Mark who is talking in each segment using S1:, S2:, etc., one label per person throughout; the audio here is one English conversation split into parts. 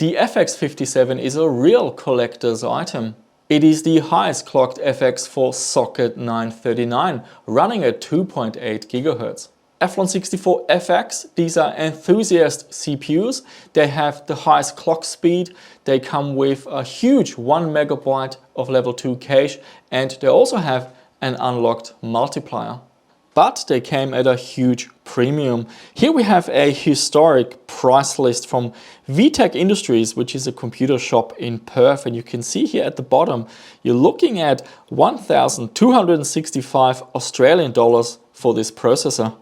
S1: The FX-57 is a real collector's item. It is the highest clocked FX for socket 939, running at 2.8 GHz. Athlon 64 FX, these are enthusiast CPUs. They have the highest clock speed. They come with a huge 1 MB of level 2 cache, and they also have an unlocked multiplier. But they came at a huge premium. Here we have a historic price list from VTech Industries, which is a computer shop in Perth. And you can see here at the bottom, you're looking at 1,265 Australian dollars for this processor.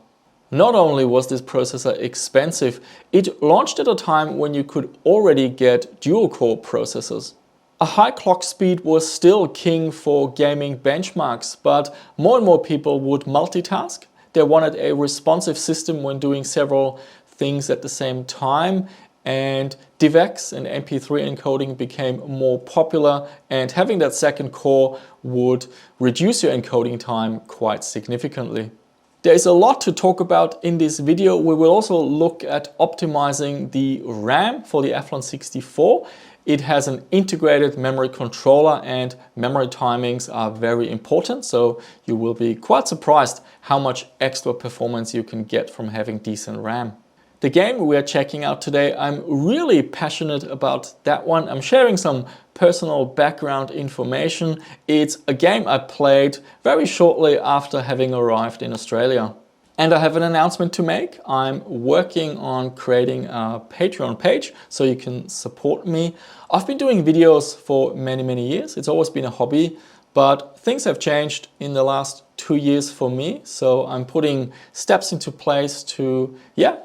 S1: Not only was this processor expensive, it launched at a time when you could already get dual-core processors. A high clock speed was still king for gaming benchmarks, but more and more people would multitask. They wanted a responsive system when doing several things at the same time, and DivX and MP3 encoding became more popular, and having that second core would reduce your encoding time quite significantly. There is a lot to talk about in this video. We will also look at optimizing the RAM for the Athlon 64. It has an integrated memory controller, and memory timings are very important, so you will be quite surprised how much extra performance you can get from having decent RAM. The game we are checking out today, I'm really passionate about that one. I'm sharing some personal background information. It's a game I played very shortly after having arrived in Australia. And I have an announcement to make. I'm working on creating a Patreon page so you can support me. I've been doing videos for many years. It's always been a hobby, but things have changed in the last 2 years for me. So I'm putting steps into place to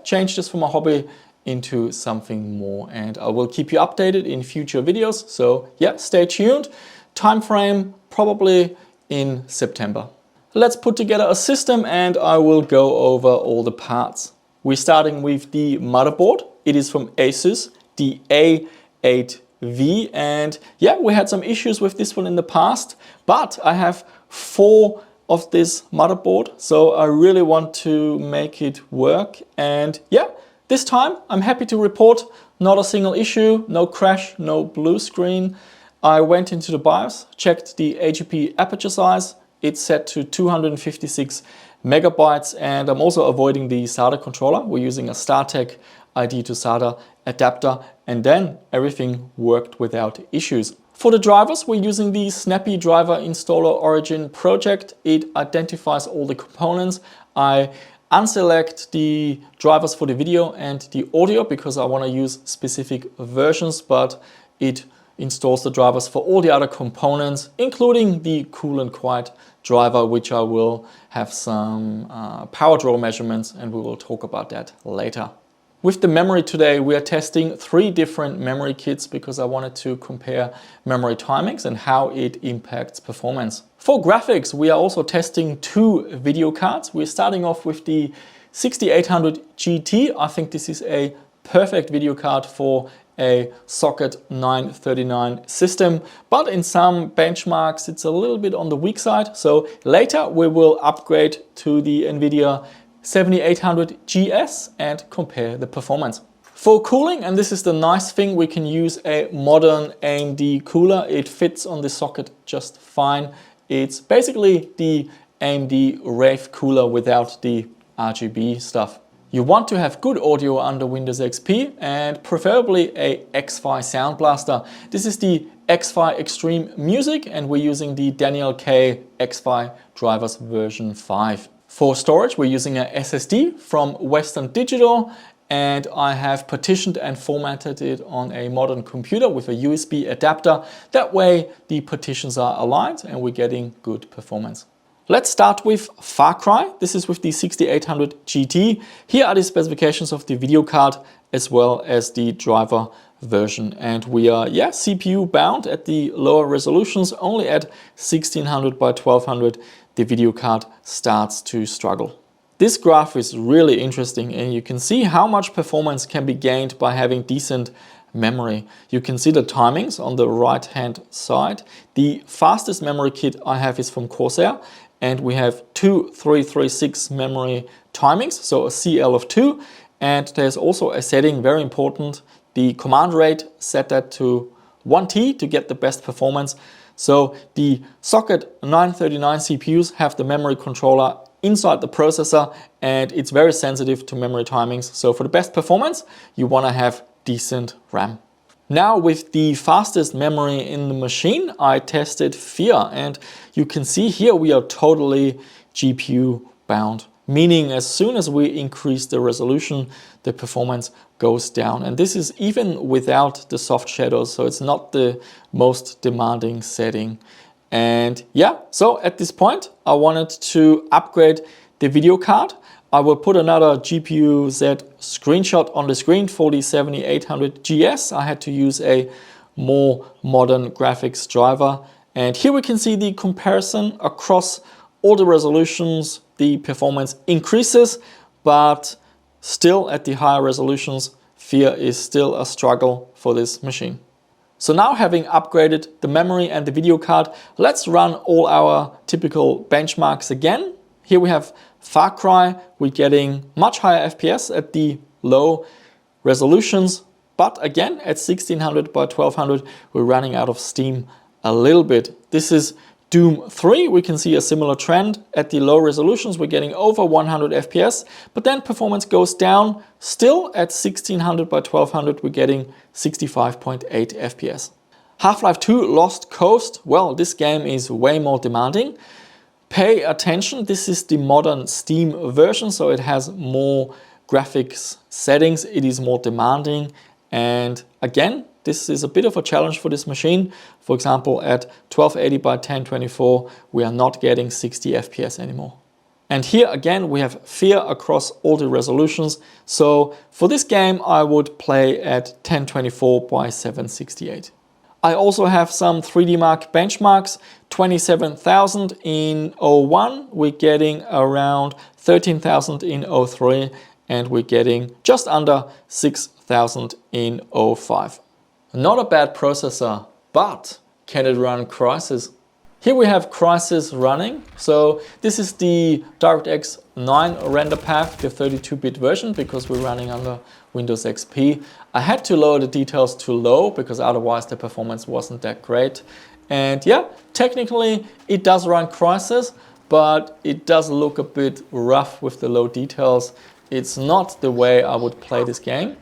S1: change this from a hobby into something more. And I will keep you updated in future videos. So stay tuned. Time frame probably in September. Let's put together a system and I will go over all the parts. We're starting with the motherboard. It is from Asus, the A8V, and we had some issues with this one in the past, but I have 4 of this motherboard, so I really want to make it work. And this time I'm happy to report not a single issue, no crash, no blue screen. I went into the BIOS, checked the AGP aperture size. It's set to 256 megabytes, and I'm also avoiding the SATA controller. We're using a StarTech ID to SATA adapter, and then everything worked without issues. For the drivers, we're using the Snappy Driver Installer Origin project. It identifies all the components. I unselect the drivers for the video and the audio because I want to use specific versions, but it installs the drivers for all the other components, including the Cool and Quiet driver, which I will have some power draw measurements, and we will talk about that later. With the memory today, we are testing 3 different memory kits because I wanted to compare memory timings and how it impacts performance. For graphics, we are also testing 2 video cards. We're starting off with the 6800 GT. I think this is a perfect video card for a socket 939 system, but in some benchmarks it's a little bit on the weak side. So later we will upgrade to the NVIDIA 7800 GS and compare the performance. For cooling, and this is the nice thing, we can use a modern AMD cooler. It fits on the socket just fine. It's basically the AMD Rave cooler without the RGB stuff. You want to have good audio under Windows XP and preferably a X-Fi sound blaster. This is the X-Fi Extreme Music, and we're using the Daniel K X-Fi drivers version 5. For storage, we're using a SSD from Western Digital, and I have partitioned and formatted it on a modern computer with a USB adapter. That way the partitions are aligned and we're getting good performance. Let's start with Far Cry. This is with the 6800 GT. Here are the specifications of the video card as well as the driver version. And we are CPU bound at the lower resolutions, only at 1600 by 1200 the video card starts to struggle. This graph is really interesting, and you can see how much performance can be gained by having decent memory. You can see the timings on the right hand side. The fastest memory kit I have is from Corsair, and we have 2 336 memory timings, so a CL of 2, and there's also a setting, very important, the command rate, set that to 1T to get the best performance. So the socket 939 CPUs have the memory controller inside the processor, and it's very sensitive to memory timings. So for the best performance, you want to have decent RAM. Now with the fastest memory in the machine, I tested FEAR, and you can see here we are totally GPU bound. Meaning as soon as we increase the resolution, the performance goes down. And this is even without the soft shadows, so it's not the most demanding setting. And yeah, so at this point, I wanted to upgrade the video card. I will put another GPU-Z screenshot on the screen for the 7800GS. I had to use a more modern graphics driver. And here we can see the comparison across all the resolutions. The performance increases, but still at the higher resolutions, FEAR is still a struggle for this machine. So now having upgraded the memory and the video card, let's run all our typical benchmarks again. Here we have Far Cry. We're getting much higher FPS at the low resolutions, but again at 1600 by 1200, we're running out of steam a little bit. This is Doom 3, we can see a similar trend. At the low resolutions, we're getting over 100 FPS, but then performance goes down. Still at 1600 by 1200, we're getting 65.8 FPS. Half-Life 2 Lost Coast, well, this game is way more demanding. Pay attention, this is the modern Steam version, so it has more graphics settings, it is more demanding, and again, this is a bit of a challenge for this machine. For example, at 1280 by 1024, we are not getting 60 FPS anymore. And here again, we have FEAR across all the resolutions. So for this game, I would play at 1024 by 768. I also have some 3D Mark benchmarks, 27,000 in 01, we're getting around 13,000 in 03, and we're getting just under 6,000 in 05. Not a bad processor, but can it run Crysis? Here we have Crysis running. So this is the DirectX 9 render path, the 32-bit version, because we're running under Windows XP. I had to lower the details to low because otherwise the performance wasn't that great. And yeah, technically it does run Crysis, but it does look a bit rough with the low details. It's not the way I would play this game.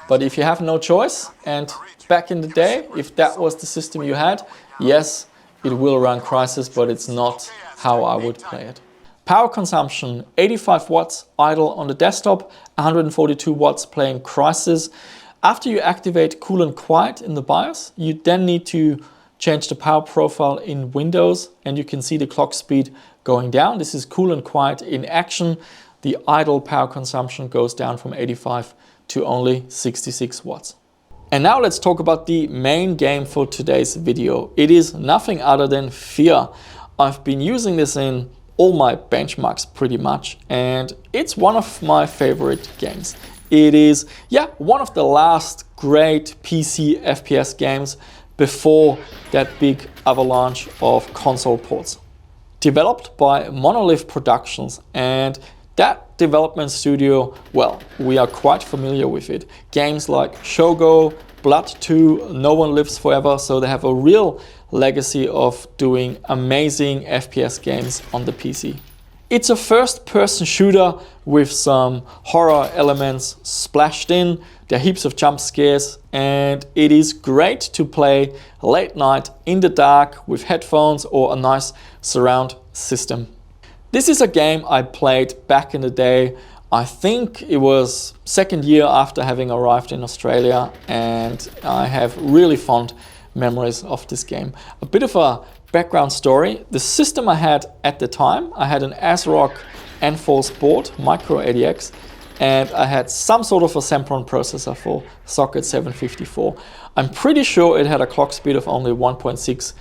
S1: But if you have no choice, and back in the day, if that was the system you had, yes, it will run Crysis, but it's not how I would play it. Power consumption, 85 watts idle on the desktop, 142 watts playing Crysis. After you activate Cool and Quiet in the BIOS, you then need to change the power profile in Windows, and you can see the clock speed going down. This is Cool and Quiet in action. The idle power consumption goes down from 85 to only 66 watts. And now let's talk about the main game for today's video. It is nothing other than FEAR. I've been using this in all my benchmarks pretty much, and it's one of my favorite games. It is, yeah, one of the last great PC FPS games before that big avalanche of console ports. Developed by Monolith Productions, and that development studio, well, we are quite familiar with it. Games like Shogo, Blood 2, No One Lives Forever, so they have a real legacy of doing amazing FPS games on the PC. It's a first-person shooter with some horror elements splashed in. There are heaps of jump scares, and it is great to play late night in the dark with headphones or a nice surround system. This is a game I played back in the day. I think it was second year after having arrived in Australia, and I have really fond memories of this game. A bit of a background story. The system I had at the time, I had an ASRock Enforce board, Micro ADX, and I had some sort of a Sempron processor for socket 754. I'm pretty sure it had a clock speed of only 1.6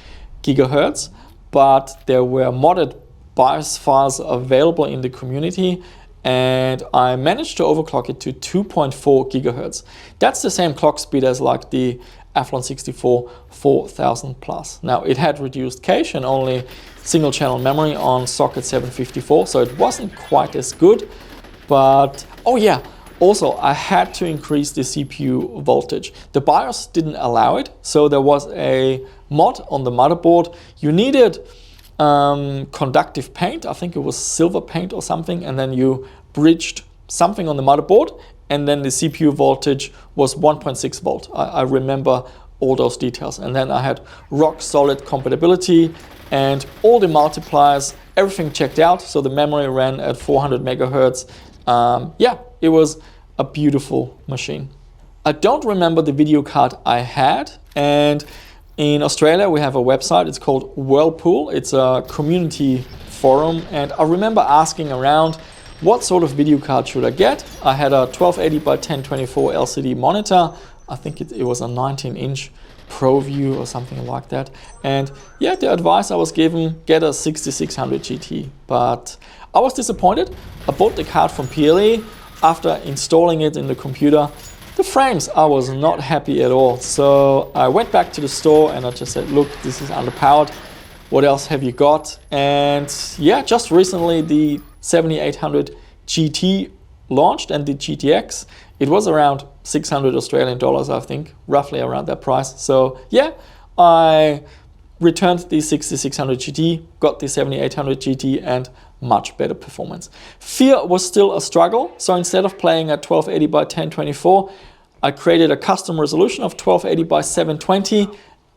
S1: gigahertz, but there were modded BIOS files available in the community, and I managed to overclock it to 2.4 gigahertz. That's the same clock speed as like the Athlon 64 4000 plus. Now it had reduced cache and only single channel memory on socket 754, so it wasn't quite as good. But oh yeah, Also, I had to increase the CPU voltage. The BIOS didn't allow it, so there was a mod on the motherboard. You needed conductive paint, I think it was silver paint or something, and then you bridged something on the motherboard, and then the CPU voltage was 1.6 volt. I remember all those details. And then I had rock solid compatibility and all the multipliers, everything checked out. So the memory ran at 400 megahertz. Yeah, it was a beautiful machine. I don't remember the video card I had, and in Australia we have a website, it's called Whirlpool. It's a community forum, and I remember asking around what sort of video card should I get. I had a 1280 by 1024 LCD monitor. I think it was a 19-inch ProView or something like that. And yeah, the advice I was given, get a 6600 GT. But I was disappointed. I bought the card from PLE. After installing it in the computer, the frames, I was not happy at all. So I went back to the store and I just said, look, this is underpowered. What else have you got? And yeah, just recently the 7800 GT launched, and the GTX, it was around 600 Australian dollars, I think, roughly around that price. So yeah, I returned the 6600 GT, got the 7800 GT, and much better performance. Fear was still a struggle, so instead of playing at 1280 by 1024, I created a custom resolution of 1280 by 720,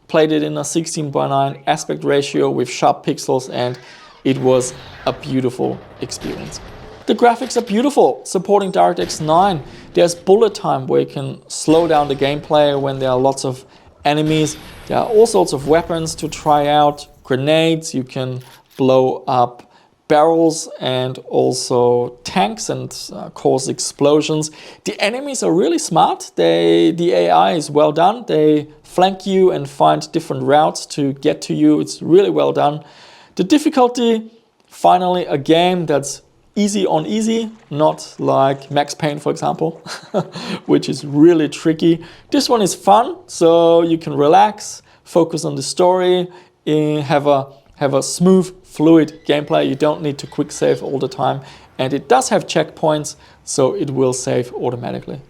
S1: played it in a 16:9 aspect ratio with sharp pixels, and it was a beautiful experience. The graphics are beautiful, supporting DirectX 9. There's bullet time where you can slow down the gameplay when there are lots of enemies. There are all sorts of weapons to try out, grenades, you can blow up barrels and also tanks and cause explosions. The enemies are really smart. The AI is well done. They flank you and find different routes to get to you. It's really well done. The difficulty, finally a game that's easy on easy, not like Max Payne, for example, which is really tricky. This one is fun, so you can relax, focus on the story, have a smooth, fluid gameplay. You don't need to quick save all the time, and it does have checkpoints, so it will save automatically.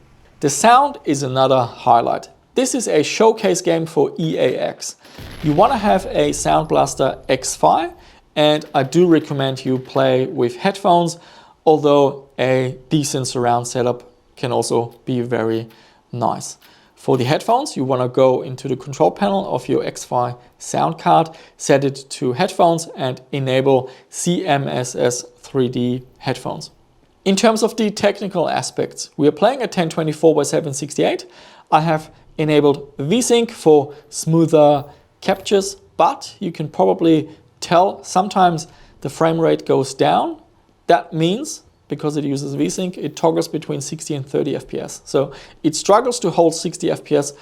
S1: The sound is another highlight. This is a showcase game for EAX. You want to have a Sound Blaster X5, and I do recommend you play with headphones, although a decent surround setup can also be very nice. For the headphones, you want to go into the control panel of your X5 sound card, set it to headphones, and enable CMSS 3D headphones. In terms of the technical aspects, we are playing at 1024 by 768. I have enabled VSync for smoother captures, but you can probably tell sometimes the frame rate goes down. That means, because it uses VSync, it toggles between 60 and 30 FPS. So it struggles to hold 60 FPS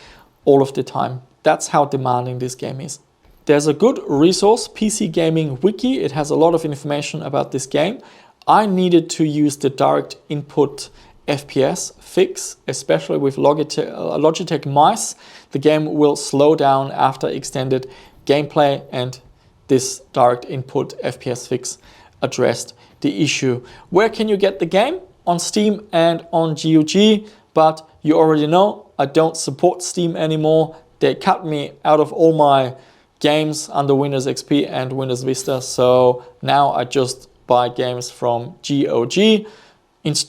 S1: all of the time. That's how demanding this game is. There's a good resource, PC Gaming Wiki. It has a lot of information about this game. I needed to use the direct input FPS fix, especially with Logitech mice. The game will slow down after extended gameplay, and this direct input FPS fix addressed the issue. Where can you get the game? On Steam and on GOG, but you already know I don't support Steam anymore. They cut me out of all my games under Windows XP and Windows Vista, so now I just buy games from GOG.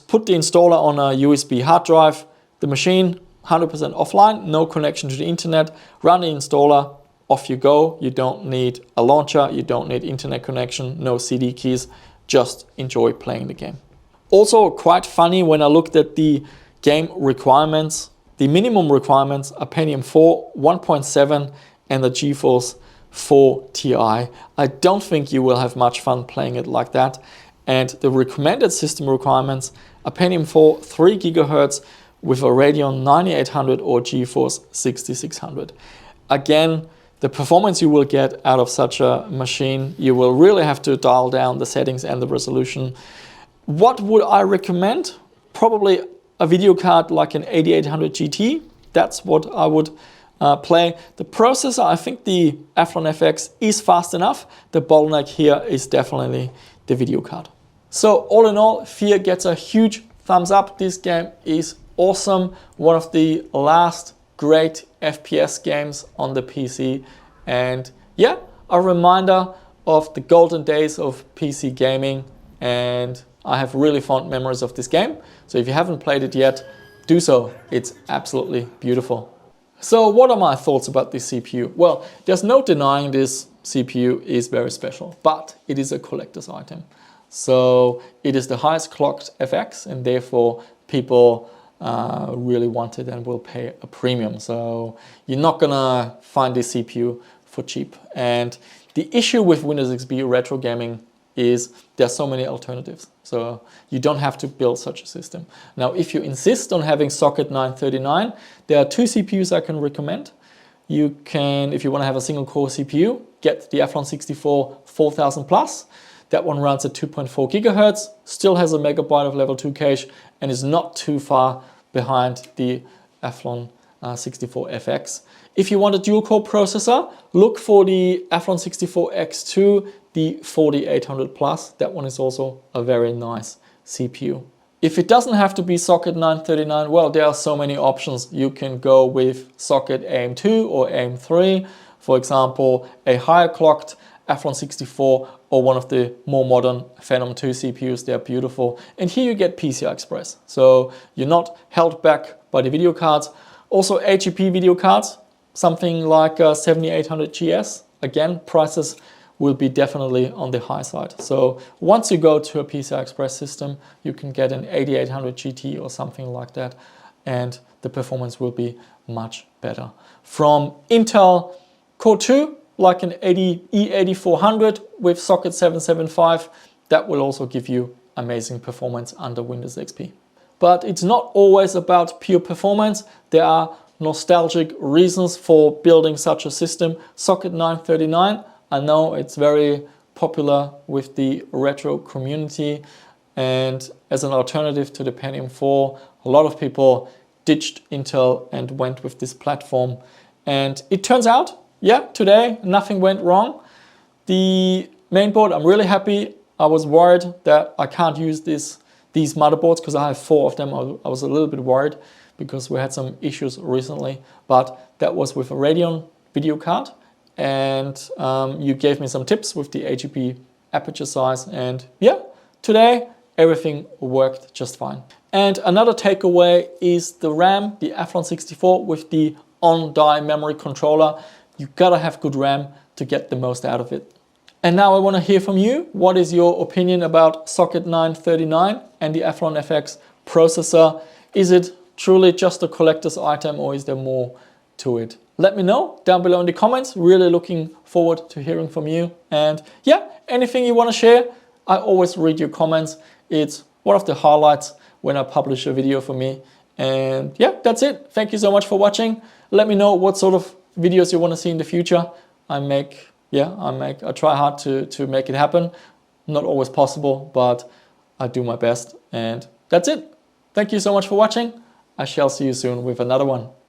S1: Put the installer on a USB hard drive, the machine 100% offline, no connection to the internet, run the installer, off you go. You don't need a launcher, you don't need internet connection, no CD keys, just enjoy playing the game. Also quite funny when I looked at the game requirements, the minimum requirements are Pentium 4, 1.7 and the GeForce 4 Ti. I don't think you will have much fun playing it like that. And the recommended system requirements are Pentium 4, 3 GHz with a Radeon 9800 or GeForce 6600. Again, the performance you will get out of such a machine, you will really have to dial down the settings and the resolution. What would I recommend? Probably a video card like an 8800 GT. That's what I would play. The processor, I think the Athlon FX is fast enough. The bottleneck here is definitely the video card. So all in all, Fear gets a huge thumbs up. This game is awesome. One of the last great FPS games on the PC. And yeah, a reminder of the golden days of PC gaming. And I have really fond memories of this game. So if you haven't played it yet, do so. It's absolutely beautiful. So what are my thoughts about this CPU? Well, there's no denying this CPU is very special, but it is a collector's item. So it is the highest clocked FX, and therefore people really want it and will pay a premium. So you're not gonna find this CPU for cheap. And the issue with Windows XP retro gaming is there's so many alternatives. So you don't have to build such a system. Now, if you insist on having socket 939, there are two CPUs I can recommend. You can, if you want to have a single core CPU, get the Athlon 64 4000 plus. That one runs at 2.4 gigahertz, still has a megabyte of level 2 cache, and is not too far behind the Athlon 64 FX. If you want a dual core processor, look for the Athlon 64 X2, the 4800 plus. That one is also a very nice CPU. If it doesn't have to be socket 939, well, there are so many options. You can go with socket AM2 or AM3, for example, a higher clocked Athlon 64 or one of the more modern Phenom 2 CPUs. They're beautiful. And here you get PCI Express. So you're not held back by the video cards. Also HEP video cards, something like 7800 GS. Again, prices will be definitely on the high side. So once you go to a PCI Express system, you can get an 8800 GT or something like that, and the performance will be much better. From Intel Core 2, like an E8400 with socket 775, that will also give you amazing performance under Windows XP. But it's not always about pure performance. There are nostalgic reasons for building such a system. Socket 939, I know it's very popular with the retro community, and as an alternative to the Pentium 4, a lot of people ditched Intel and went with this platform. And it turns out, yeah, today nothing went wrong. The mainboard, I'm really happy. I was worried that I can't use these motherboards because I have 4 of them. I was a little bit worried because we had some issues recently, but that was with a Radeon video card. And you gave me some tips with the HEP aperture size, and yeah, today everything worked just fine. And another takeaway is the RAM, the Athlon 64 with the on-die memory controller. You gotta have good RAM to get the most out of it. And now I want to hear from you. What is your opinion about socket 939 and the Athlon FX processor? Is it truly just a collector's item, or is there more to it? Let me know down below in the comments. Really looking forward to hearing from you. And yeah, anything you want to share, I always read your comments. It's one of the highlights when I publish a video for me. And yeah, that's it. Thank you so much for watching. Let me know what sort of videos you want to see in the future. I try hard to make it happen. Not always possible, but I do my best. And that's it. Thank you so much for watching. I shall see you soon with another one.